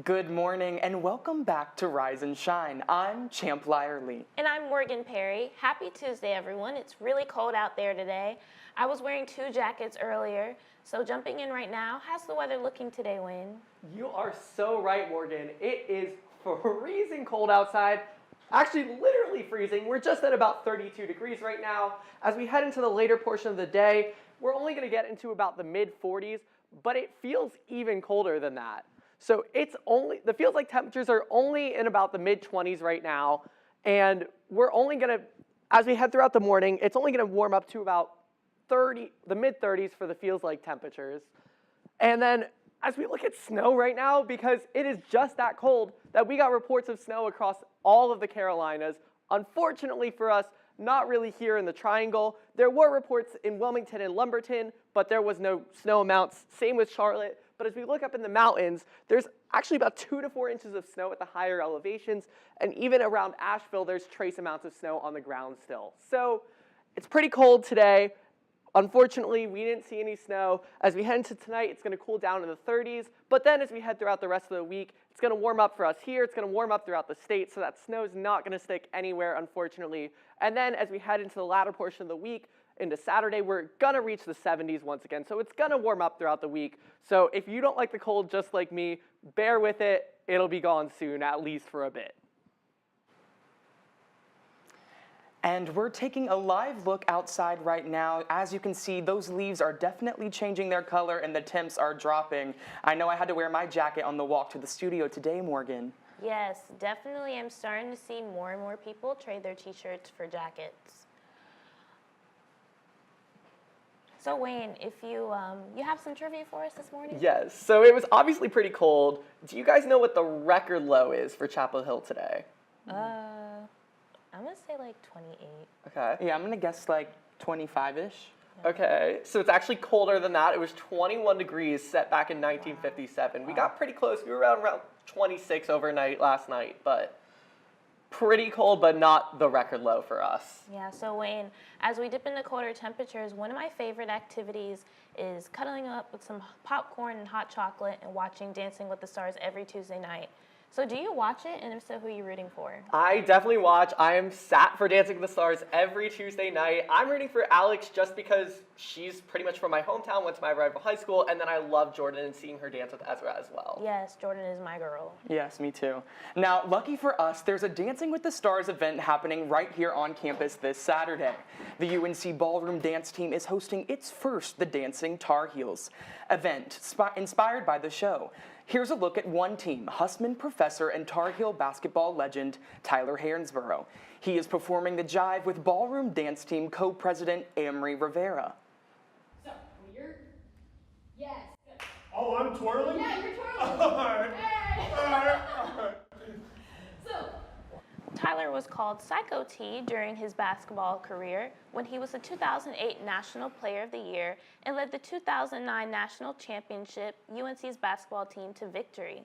Good morning and welcome back to Rise and Shine. I'm Champ Lyerly. And I'm Morgan Perry. Happy Tuesday, everyone. It's really cold out there today. I was wearing 2 jackets earlier, so jumping in right now, how's the weather looking today, Wayne? You are so right, Morgan. It is freezing cold outside. Actually, literally freezing. We're just at about 32 degrees right now. As we head into the later portion of the day, we're only going to get into about the mid-40s, but it feels even colder than that. So the feels like temperatures are only in about the mid-20s right now, and we're only going to, as we head throughout the morning, it's only going to warm up to about the mid-30s for the feels like temperatures. And then as we look at snow right now, because it is just that cold, that we got reports of snow across all of the Carolinas. Unfortunately for us, not really here in the Triangle. There were reports in Wilmington and Lumberton, but there was no snow amounts. Same with Charlotte. But as we look up in the mountains, there's actually about 2 to 4 inches of snow at the higher elevations. And even around Asheville, there's trace amounts of snow on the ground still. So it's pretty cold today. Unfortunately, we didn't see any snow. As we head into tonight, it's going to cool down in the 30s. But then as we head throughout the rest of the week, it's going to warm up for us here. It's going to warm up throughout the state, so that snow is not going to stick anywhere, unfortunately. And then as we head into the latter portion of the week, into Saturday, we're going to reach the 70s once again. So it's going to warm up throughout the week. So if you don't like the cold just like me, bear with it. It'll be gone soon, at least for a bit. And we're taking a live look outside right now. As you can see, those leaves are definitely changing their color and the temps are dropping. I know I had to wear my jacket on the walk to the studio today, Morgan. Yes, definitely. I'm starting to see more and more people trade their t-shirts for jackets. So Wayne, if you have some trivia for us this morning? Yes, so it was obviously pretty cold. Do you guys know what the record low is for Chapel Hill today? I'm going to say like 28. Okay. Yeah, I'm going to guess like 25-ish. Okay, so it's actually colder than that. It was 21 degrees set back in 1957. Wow. We got pretty close. We were around 26 overnight last night, but pretty cold, but not the record low for us. Yeah, so Wayne, as we dip into colder temperatures, one of my favorite activities is cuddling up with some popcorn and hot chocolate and watching Dancing with the Stars every Tuesday night. So do you watch it, and if so, who are you rooting for? I definitely watch. I am sat for Dancing with the Stars every Tuesday night. I'm rooting for Alex just because she's pretty much from my hometown, went to my rival high school, and then I love Jordan and seeing her dance with Ezra as well. Yes, Jordan is my girl. Yes, me too. Now, lucky for us, there's a Dancing with the Stars event happening right here on campus this Saturday. The UNC Ballroom Dance Team is hosting its first The Dancing Tar Heels event, inspired by the show. Here's a look at one team, Hussman professor and Tar Heel basketball legend Tyler Hairnsborough. He is performing the jive with Ballroom Dance Team co-president Amory Rivera. So, yes. Oh, I'm twirling? Yeah, you're twirling. All right. Hey. All right. All right. So, Tyler was called Psycho T during his basketball career when he was the 2008 National Player of the Year and led the 2009 National Championship UNC's basketball team to victory.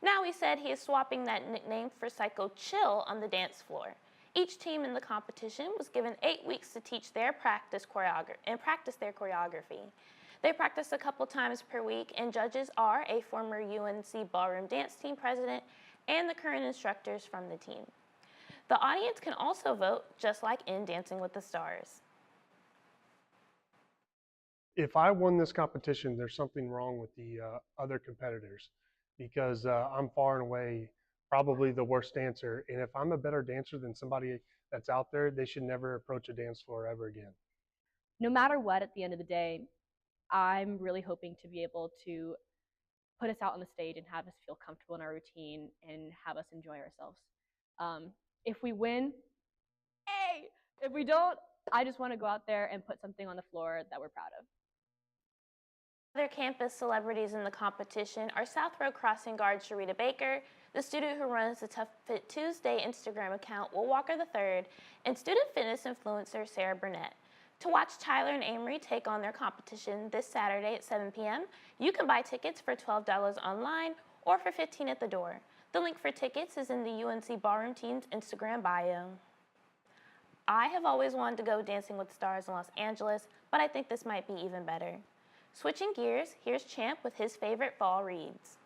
Now he said he is swapping that nickname for Psycho Chill on the dance floor. Each team in the competition was given 8 weeks to teach their practice their choreography. They practice a couple times per week, and judges are a former UNC Ballroom Dance Team president and the current instructors from the team. The audience can also vote, just like in Dancing with the Stars. If I won this competition, there's something wrong with the other competitors because I'm far and away probably the worst dancer. And if I'm a better dancer than somebody that's out there, they should never approach a dance floor ever again. No matter what, at the end of the day, I'm really hoping to be able to put us out on the stage and have us feel comfortable in our routine and have us enjoy ourselves. If we win, hey! If we don't, I just want to go out there and put something on the floor that we're proud of. Other campus celebrities in the competition are South Road Crossing guard Sharita Baker, the student who runs the Tough Fit Tuesday Instagram account Will Walker III, and student fitness influencer Sarah Burnett. To watch Tyler and Amory take on their competition this Saturday at 7 p.m., you can buy tickets for $12 online or for $15 at the door. The link for tickets is in the UNC Ballroom Team's Instagram bio. I have always wanted to go Dancing with the Stars in Los Angeles, but I think this might be even better. Switching gears, here's Champ with his favorite fall reads.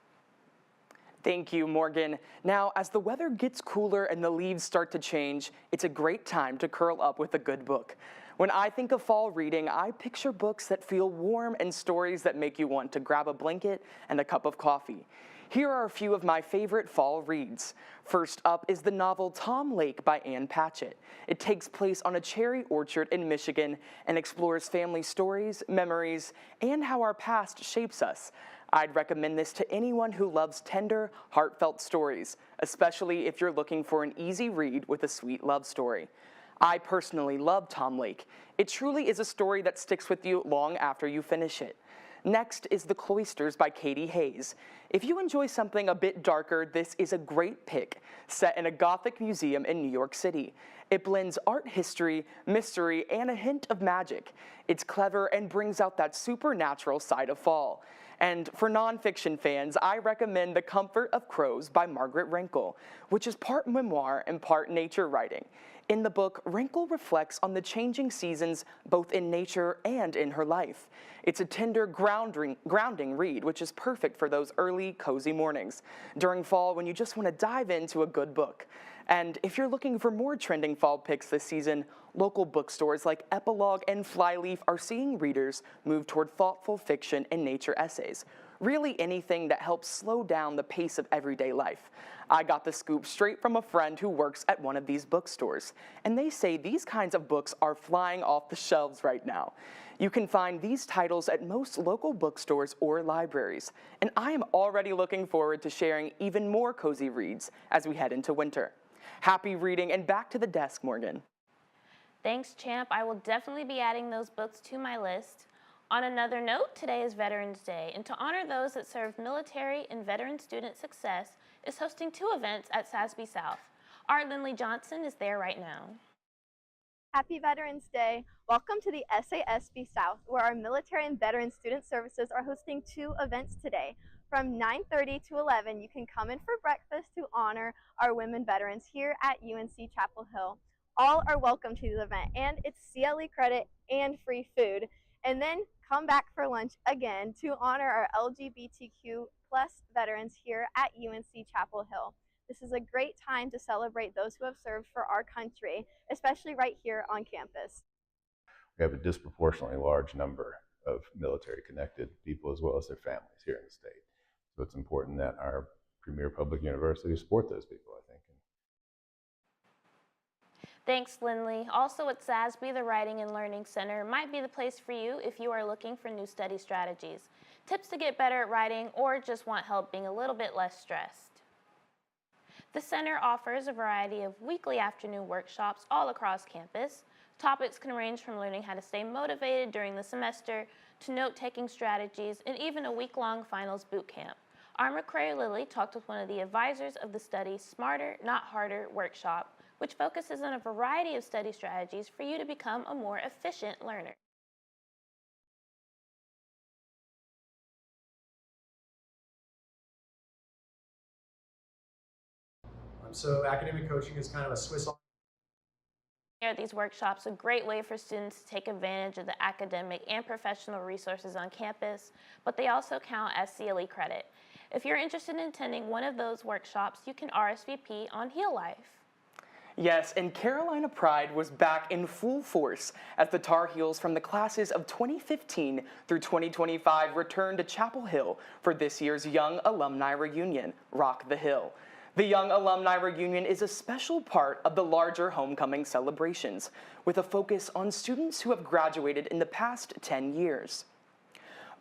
Thank you, Morgan. Now, as the weather gets cooler and the leaves start to change, it's a great time to curl up with a good book. When I think of fall reading, I picture books that feel warm and stories that make you want to grab a blanket and a cup of coffee. Here are a few of my favorite fall reads. First up is the novel Tom Lake by Ann Patchett. It takes place on a cherry orchard in Michigan and explores family stories, memories, and how our past shapes us. I'd recommend this to anyone who loves tender, heartfelt stories, especially if you're looking for an easy read with a sweet love story. I personally love Tom Lake. It truly is a story that sticks with you long after you finish it. Next is The Cloisters by Katie Hayes. If you enjoy something a bit darker, this is a great pick, set in a Gothic museum in New York City. It blends art history, mystery, and a hint of magic. It's clever and brings out that supernatural side of fall. And for nonfiction fans, I recommend The Comfort of Crows by Margaret Renkl, which is part memoir and part nature writing. In the book, Renkl reflects on the changing seasons both in nature and in her life. It's a tender, grounding read, which is perfect for those early, cozy mornings during fall when you just want to dive into a good book. And if you're looking for more trending fall picks this season, local bookstores like Epilogue and Flyleaf are seeing readers move toward thoughtful fiction and nature essays. Really anything that helps slow down the pace of everyday life. I got the scoop straight from a friend who works at one of these bookstores, and they say these kinds of books are flying off the shelves right now. You can find these titles at most local bookstores or libraries, and I am already looking forward to sharing even more cozy reads as we head into winter. Happy reading, and back to the desk, Morgan. Thanks, Champ. I will definitely be adding those books to my list. On another note, today is Veterans Day, and to honor those that served military and veteran student success is hosting 2 events at SASB South. Our Lindley Johnson is there right now. Happy Veterans Day. Welcome to the SASB South, where our military and veteran student services are hosting 2 events today. From 9:30 to 11, you can come in for breakfast to honor our women veterans here at UNC Chapel Hill. All are welcome to the event, and it's CLE credit and free food. And then come back for lunch again to honor our LGBTQ+ veterans here at UNC Chapel Hill. This is a great time to celebrate those who have served for our country, especially right here on campus. We have a disproportionately large number of military-connected people as well as their families here in the state. So it's important that our premier public universities support those people, I think. Thanks, Lindley. Also at SASB, the Writing and Learning Center might be the place for you if you are looking for new study strategies, tips to get better at writing, or just want help being a little bit less stressed. The center offers a variety of weekly afternoon workshops all across campus. Topics can range from learning how to stay motivated during the semester to note-taking strategies and even a week-long finals boot camp. Our McCray Lilly talked with one of the advisors of the Study Smarter, Not Harder workshop, which focuses on a variety of study strategies for you to become a more efficient learner. So academic coaching is kind of a Swiss Army. These workshops are a great way for students to take advantage of the academic and professional resources on campus, but they also count as CLE credit. If you're interested in attending one of those workshops, you can RSVP on Heal Life. Yes, and Carolina Pride was back in full force as the Tar Heels from the classes of 2015 through 2025 returned to Chapel Hill for this year's Young Alumni Reunion, Rock the Hill. The Young Alumni Reunion is a special part of the larger homecoming celebrations, with a focus on students who have graduated in the past 10 years.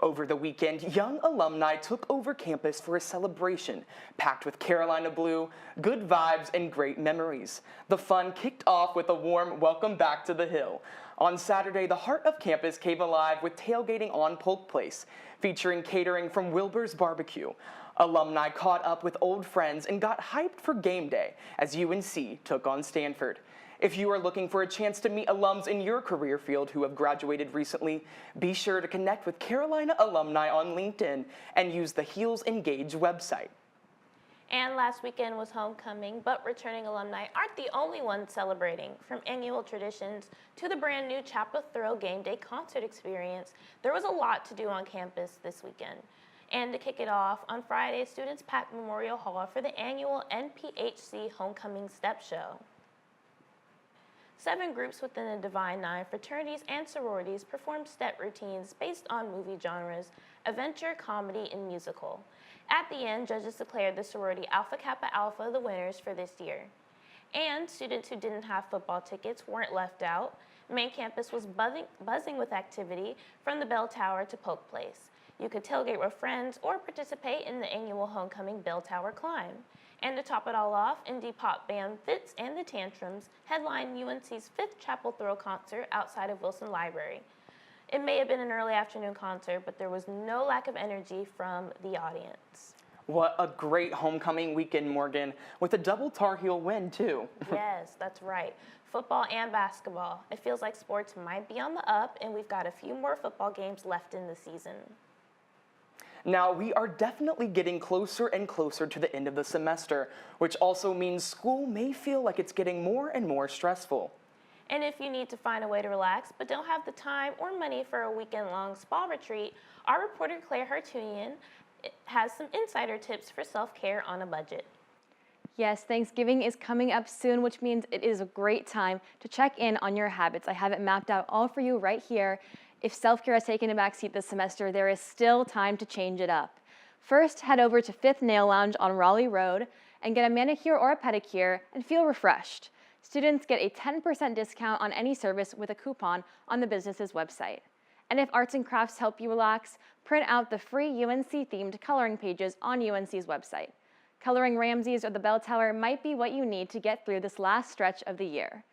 Over the weekend, young alumni took over campus for a celebration packed with Carolina blue, good vibes, and great memories. The fun kicked off with a warm welcome back to the Hill. On Saturday, the heart of campus came alive with tailgating on Polk Place, featuring catering from Wilbur's Barbecue. Alumni caught up with old friends and got hyped for game day as UNC took on Stanford. If you are looking for a chance to meet alums in your career field who have graduated recently, be sure to connect with Carolina alumni on LinkedIn and use the Heels Engage website. And last weekend was homecoming, but returning alumni aren't the only ones celebrating. From annual traditions to the brand new Chapel Thrill Game Day concert experience, there was a lot to do on campus this weekend. And to kick it off, on Friday, students packed Memorial Hall for the annual NPHC Homecoming Step Show. 7 groups within the Divine Nine fraternities and sororities performed step routines based on movie genres, adventure, comedy, and musical. At the end, judges declared the sorority Alpha Kappa Alpha the winners for this year. And students who didn't have football tickets weren't left out. Main campus was buzzing with activity from the bell tower to Polk Place. You could tailgate with friends or participate in the annual homecoming bell tower climb. And to top it all off, indie pop band Fitz and the Tantrums headlined UNC's 5th Chapel Thrill concert outside of Wilson Library. It may have been an early afternoon concert, but there was no lack of energy from the audience. What a great homecoming weekend, Morgan, with a double Tar Heel win, too. Yes, that's right. Football and basketball. It feels like sports might be on the up, and we've got a few more football games left in the season. Now, we are definitely getting closer and closer to the end of the semester, which also means school may feel like it's getting more and more stressful. And if you need to find a way to relax but don't have the time or money for a weekend-long spa retreat, our reporter Claire Hartunian has some insider tips for self-care on a budget. Yes, Thanksgiving is coming up soon, which means it is a great time to check in on your habits. I have it mapped out all for you right here. If self-care has taken a backseat this semester, there is still time to change it up. First, head over to Fifth Nail Lounge on Raleigh Road and get a manicure or a pedicure and feel refreshed. Students get a 10% discount on any service with a coupon on the business's website. And if arts and crafts help you relax, print out the free UNC-themed coloring pages on UNC's website. Coloring Ramses or the bell tower might be what you need to get through this last stretch of the year.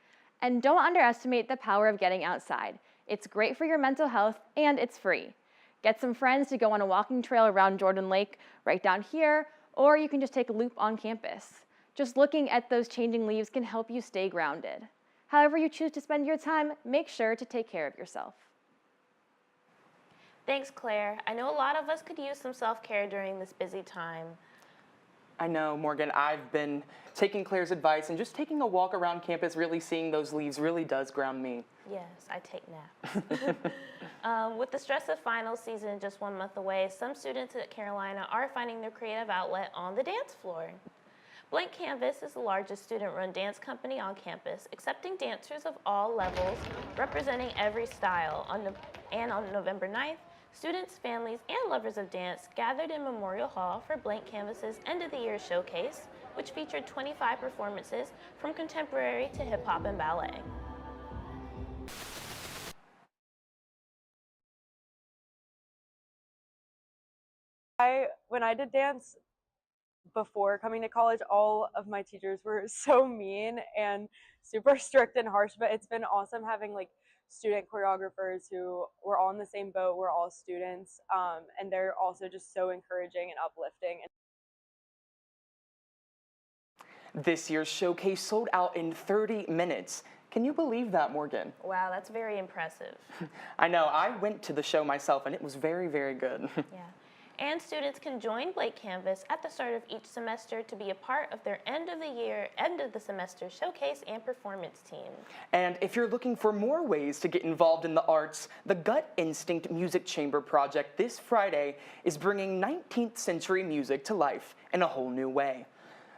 And don't underestimate the power of getting outside. It's great for your mental health, and it's free. Get some friends to go on a walking trail around Jordan Lake right down here, or you can just take a loop on campus. Just looking at those changing leaves can help you stay grounded. However you choose to spend your time, make sure to take care of yourself. Thanks, Claire. I know a lot of us could use some self-care during this busy time. I know, Morgan, I've been taking Claire's advice, and just taking a walk around campus, really seeing those leaves really does ground me. Yes, I take naps. With the stress of finals season just 1 month away, some students at Carolina are finding their creative outlet on the dance floor. Blank Canvas is the largest student-run dance company on campus, accepting dancers of all levels, representing every style. On November 9th, students, families, and lovers of dance gathered in Memorial Hall for Blank Canvas's end-of-the-year showcase, which featured 25 performances from contemporary to hip-hop and ballet. When I did dance before coming to college, all of my teachers were so mean and super strict and harsh, but it's been awesome having like student choreographers who were all in the same boat. We're all students, and they're also just so encouraging and uplifting. This year's showcase sold out in 30 minutes. Can you believe that, Morgan? Wow, that's very impressive. I know, I went to the show myself, and it was very, very good. Yeah. And students can join Blank Canvas at the start of each semester to be a part of their end of the semester showcase and performance team. And if you're looking for more ways to get involved in the arts, the Gut Instinct Music Chamber Project this Friday is bringing 19th century music to life in a whole new way.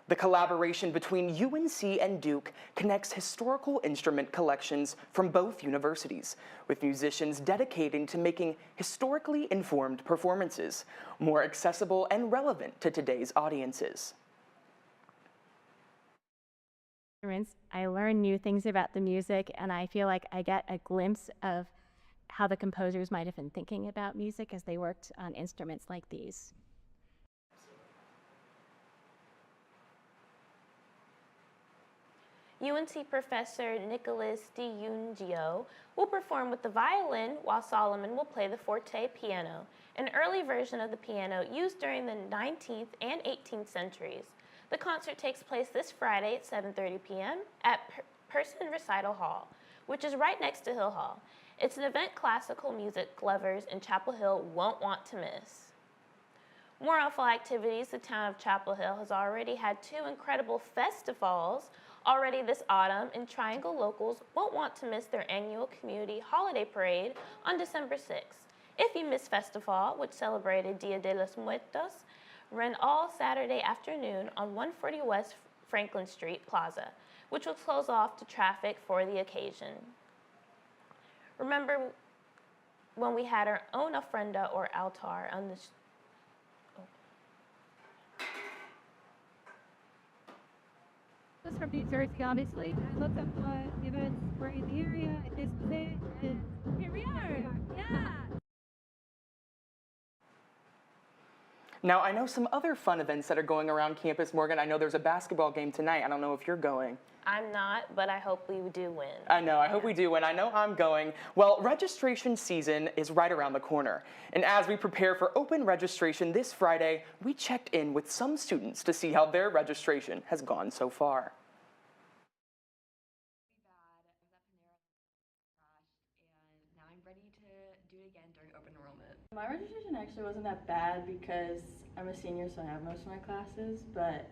The collaboration between UNC and Duke connects historical instrument collections from both universities, with musicians dedicating to making historically informed performances more accessible and relevant to today's audiences. I learn new things about the music, and I feel like I get a glimpse of how the composers might have been thinking about music as they worked on instruments like these. UNC professor Nicholas DiUngio will perform with the violin while Solomon will play the forte piano, an early version of the piano used during the 19th and 18th centuries. The concert takes place this Friday at 7:30 p.m. at Person Recital Hall, which is right next to Hill Hall. It's an event classical music lovers in Chapel Hill won't want to miss. More on fall activities, the town of Chapel Hill has already had 2 incredible festivals already this autumn, and Triangle locals won't want to miss their annual community holiday parade on December 6th. If you missed Festival, which celebrated Dia de los Muertos, ran all Saturday afternoon on 140 West Franklin Street Plaza, which was closed off to traffic for the occasion. Remember when we had our own ofrenda or altar on the was from New Jersey, obviously. I looked up what events were in the area, and this was it, and here we are. Yeah. Now, I know some other fun events that are going around campus, Morgan. I know there's a basketball game tonight. I don't know if you're going. I'm not, but I hope we do win. I know, I hope we do, and I know I'm going. Well, registration season is right around the corner. And as we prepare for open registration this Friday, we checked in with some students to see how their registration has gone so far. Now I'm ready to do it again during open enrollment. My registration actually wasn't that bad because I'm a senior, so I have most of my classes, but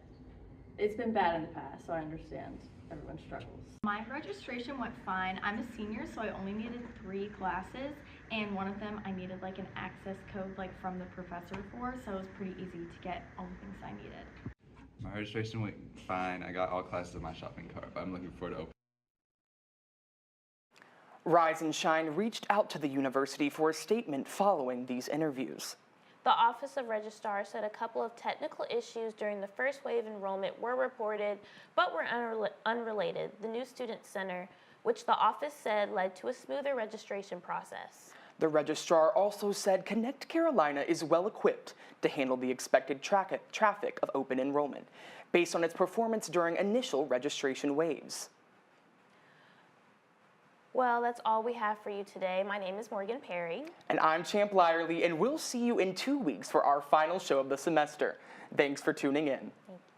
it's been bad in the past, so I understand everyone struggles. My registration went fine. I'm a senior, so I only needed 3 classes, and one of them I needed like an access code like from the professor for, so it was pretty easy to get all the things I needed. My registration went fine. I got all classes in my shopping cart, but I'm looking forward to open. Rise and Shine reached out to the university for a statement following these interviews. The Office of Registrar said a couple of technical issues during the first wave enrollment were reported, but were unrelated. The new Student Center, which the office said led to a smoother registration process. The registrar also said Connect Carolina is well equipped to handle the expected traffic of open enrollment, based on its performance during initial registration waves. Well, that's all we have for you today. My name is Morgan Perry. And I'm Champ Lyerly, and we'll see you in 2 weeks for our final show of the semester. Thanks for tuning in. Thank you.